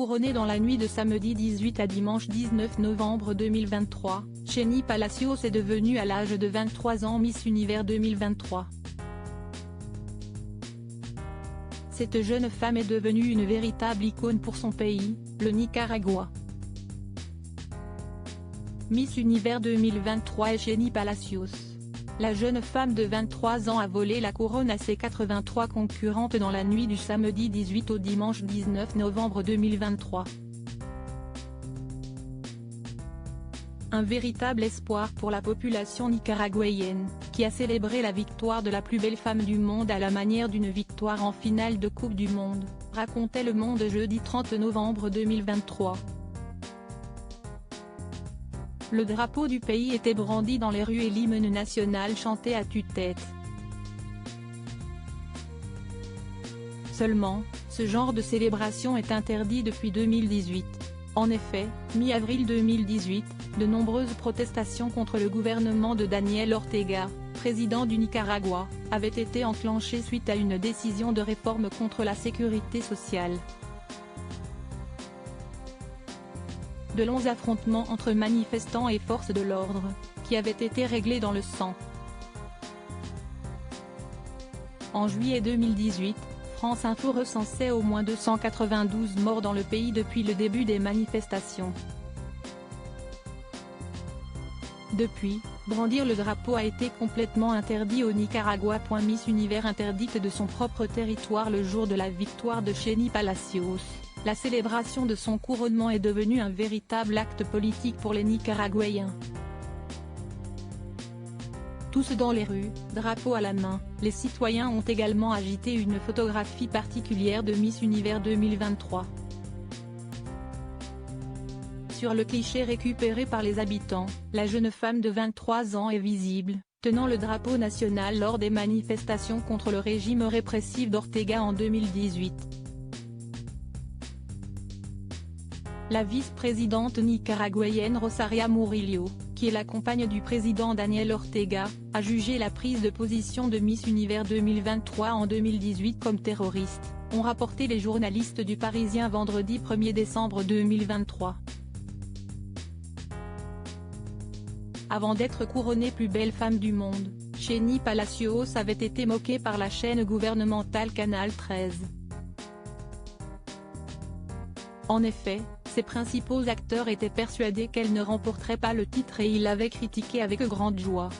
couronnée dans la nuit de samedi 18 à dimanche 19 novembre 2023, Jenny Palacios est devenue à l'âge de 23 ans Miss Univers 2023. Cette jeune femme est devenue une véritable icône pour son pays, le Nicaragua. Miss Univers 2023 est Jenny Palacios. La jeune femme de 23 ans a volé la couronne à ses 83 concurrentes dans la nuit du samedi 18 au dimanche 19 novembre 2023. Un véritable espoir pour la population nicaraguayenne, qui a célébré la victoire de la plus belle femme du monde à la manière d'une victoire en finale de Coupe du Monde, racontait Le Monde jeudi 30 novembre 2023. Le drapeau du pays était brandi dans les rues et l'hymne national chanté à tue-tête. Seulement, ce genre de célébration est interdit depuis 2018. En effet, mi-avril 2018, de nombreuses protestations contre le gouvernement de Daniel Ortega, président du Nicaragua, avaient été enclenchées suite à une décision de réforme contre la sécurité sociale. De longs affrontements entre manifestants et forces de l'ordre, qui avaient été réglés dans le sang. En juillet 2018, France Info recensait au moins 292 morts dans le pays depuis le début des manifestations. Depuis, brandir le drapeau a été complètement interdit au Nicaragua. Miss Univers interdite de son propre territoire le jour de la victoire de Jenny Palacios. La célébration de son couronnement est devenue un véritable acte politique pour les Nicaraguayens. Tous dans les rues, drapeau à la main, les citoyens ont également agité une photographie particulière de Miss Univers 2023. Sur le cliché récupéré par les habitants, la jeune femme de 23 ans est visible, tenant le drapeau national lors des manifestations contre le régime répressif d'Ortega en 2018. La vice-présidente nicaraguayenne Rosaria Murillo, qui est la compagne du président Daniel Ortega, a jugé la prise de position de Miss Univers 2023 en 2018 comme terroriste, ont rapporté les journalistes du Parisien vendredi 1er décembre 2023. Avant d'être couronnée plus belle femme du monde, Jenny Palacios avait été moquée par la chaîne gouvernementale Canal 13. En effet, ses principaux acteurs étaient persuadés qu'elle ne remporterait pas le titre et ils l'avaient critiquée avec grande joie.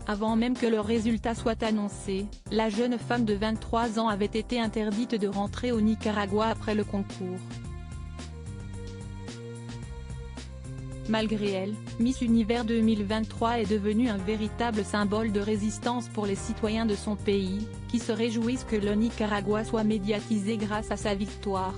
Avant même que le résultat soit annoncé, la jeune femme de 23 ans avait été interdite de rentrer au Nicaragua après le concours. Malgré elle, Miss Univers 2023 est devenue un véritable symbole de résistance pour les citoyens de son pays, qui se réjouissent que le Nicaragua soit médiatisé grâce à sa victoire.